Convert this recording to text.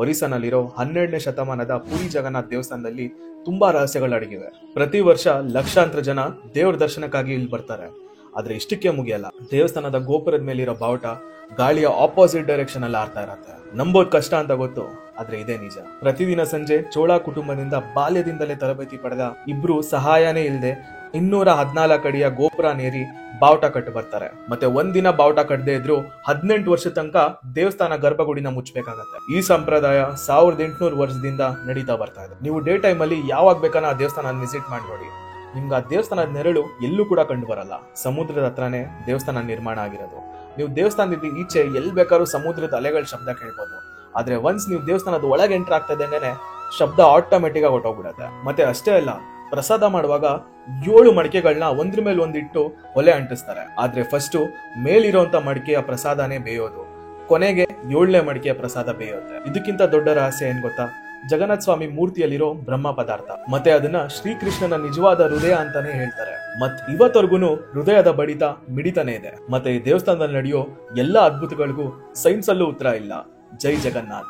ಒರಿಸ್ಸಾನಲ್ಲಿರೋ 12ನೇ ಶತಮಾನದ ಪುರಿ ಜಗನ್ನಾಥ್ ದೇವಸ್ಥಾನದಲ್ಲಿ ತುಂಬಾ ರಹಸ್ಯಗಳು ಅಡಗಿವೆ. ಪ್ರತಿ ವರ್ಷ ಲಕ್ಷಾಂತರ ಜನ ದೇವ್ರ ದರ್ಶನಕ್ಕಾಗಿ ಇಲ್ಲಿ ಬರ್ತಾರೆ. ಆದ್ರೆ ಇಷ್ಟಕ್ಕೆ ಮುಗಿಯಲ್ಲ. ದೇವಸ್ಥಾನದ ಗೋಪುರದ ಮೇಲಿರೋ ಬಾವುಟ ಗಾಳಿಯ ಆಪೋಸಿಟ್ ಡೈರೆಕ್ಷನ್ ಅಲ್ಲಿ ಆಡ್ತಾ ಇರತ್ತೆ. ನಂಬೋದ್ ಕಷ್ಟ ಅಂತ ಗೊತ್ತು, ಆದ್ರೆ ಇದೇ ನಿಜ. ಪ್ರತಿದಿನ ಸಂಜೆ ಚೋಳ ಕುಟುಂಬದಿಂದ ಬಾಲ್ಯದಿಂದಲೇ ತರಬೇತಿ ಪಡೆದ ಇಬ್ರು ಸಹಾಯನೇ ಇಲ್ಲದೆ 214 ಅಡಿಯ ಗೋಪುರ ನೇರಿ ಬಾವುಟ ಕಟ್ಟು ಬರ್ತಾರೆ. ಮತ್ತೆ ಒಂದಿನ ಬಾವುಟ ಕಟ್ಟದೇ ಇದ್ರು 18 ವರ್ಷ ತನಕ ದೇವಸ್ಥಾನ ಗರ್ಭಗುಡಿನ ಮುಚ್ಚಬೇಕಾಗತ್ತೆ. ಈ ಸಂಪ್ರದಾಯ 1800 ವರ್ಷದಿಂದ ನಡೀತಾ ಬರ್ತಾ ಇದೆ. ನೀವು ಡೇ ಟೈಮ್ ಅಲ್ಲಿ ಯಾವಾಗ ಬೇಕಾನ ಆ ದೇವಸ್ಥಾನ ವಿಸಿಟ್ ಮಾಡಿ ನೋಡಿ. ನಿಮ್ಗೆ ಆ ದೇವಸ್ಥಾನದ ನೆರಳು ಎಲ್ಲೂ ಕೂಡ ಕಂಡು ಬರಲ್ಲ. ಸಮುದ್ರದ ಹತ್ರನೇ ದೇವಸ್ಥಾನ ನಿರ್ಮಾಣ ಆಗಿರೋದು. ನೀವು ದೇವಸ್ಥಾನದಿಂದ ಈಚೆ ಎಲ್ಲಿ ಬೇಕಾದ್ರೂ ಸಮುದ್ರದ ಅಲೆಗಳ ಶಬ್ದ ಕೇಳ್ಬೋದು. ಆದ್ರೆ ಒನ್ಸ್ ನೀವು ದೇವಸ್ಥಾನದ ಒಳಗೆ ಎಂಟರ್ ಆಗ್ತಾ ಇದ್ದಂಗೆನೆ ಶಬ್ದ ಆಟೋಮೆಟಿಕ್ ಆಗಿ ಹೊಟ್ಟೋಗ್ಬಿಡತ್ತೆ. ಮತ್ತೆ ಅಷ್ಟೇ ಅಲ್ಲ, ಪ್ರಸಾದ ಮಾಡುವಾಗ 7 ಮಡಿಕೆಗಳನ್ನ ಒಂದ್ರ ಮೇಲೆ ಒಂದಿಟ್ಟು ಒಲೆ ಅಂಟಿಸ್ತಾರೆ. ಆದ್ರೆ ಫಸ್ಟ್ ಮೇಲಿರುವಂತ ಮಡಿಕೆಯ ಪ್ರಸಾದನೇ ಬೇಯೋದು, ಕೊನೆಗೆ 7ನೇ ಮಡಿಕೆಯ ಪ್ರಸಾದ ಬೇಯುತ್ತೆ. ಇದಕ್ಕಿಂತ ದೊಡ್ಡ ರಹಸ್ಯ ಏನ್ ಗೊತ್ತಾ? ಜಗನ್ನಾಥ ಸ್ವಾಮಿ ಮೂರ್ತಿಯಲ್ಲಿರೋ ಬ್ರಹ್ಮ ಪದಾರ್ಥ. ಮತ್ತೆ ಅದನ್ನ ಶ್ರೀಕೃಷ್ಣನ ನಿಜವಾದ ಹೃದಯ ಅಂತಾನೆ ಹೇಳ್ತಾರೆ. ಮತ್ ಇವತ್ತವರೆಗೂ ಹೃದಯದ ಬಡಿತ ಮಿಡಿತಾನೆ ಇದೆ. ಮತ್ತೆ ಈ ದೇವಸ್ಥಾನದಲ್ಲಿ ನಡೆಯೋ ಎಲ್ಲಾ ಅದ್ಭುತಗಳಿಗೂ ಸೈನ್ಸ್ ಅಲ್ಲೂ ಉತ್ತರ ಇಲ್ಲ. ಜೈ ಜಗನ್ನಾಥ್.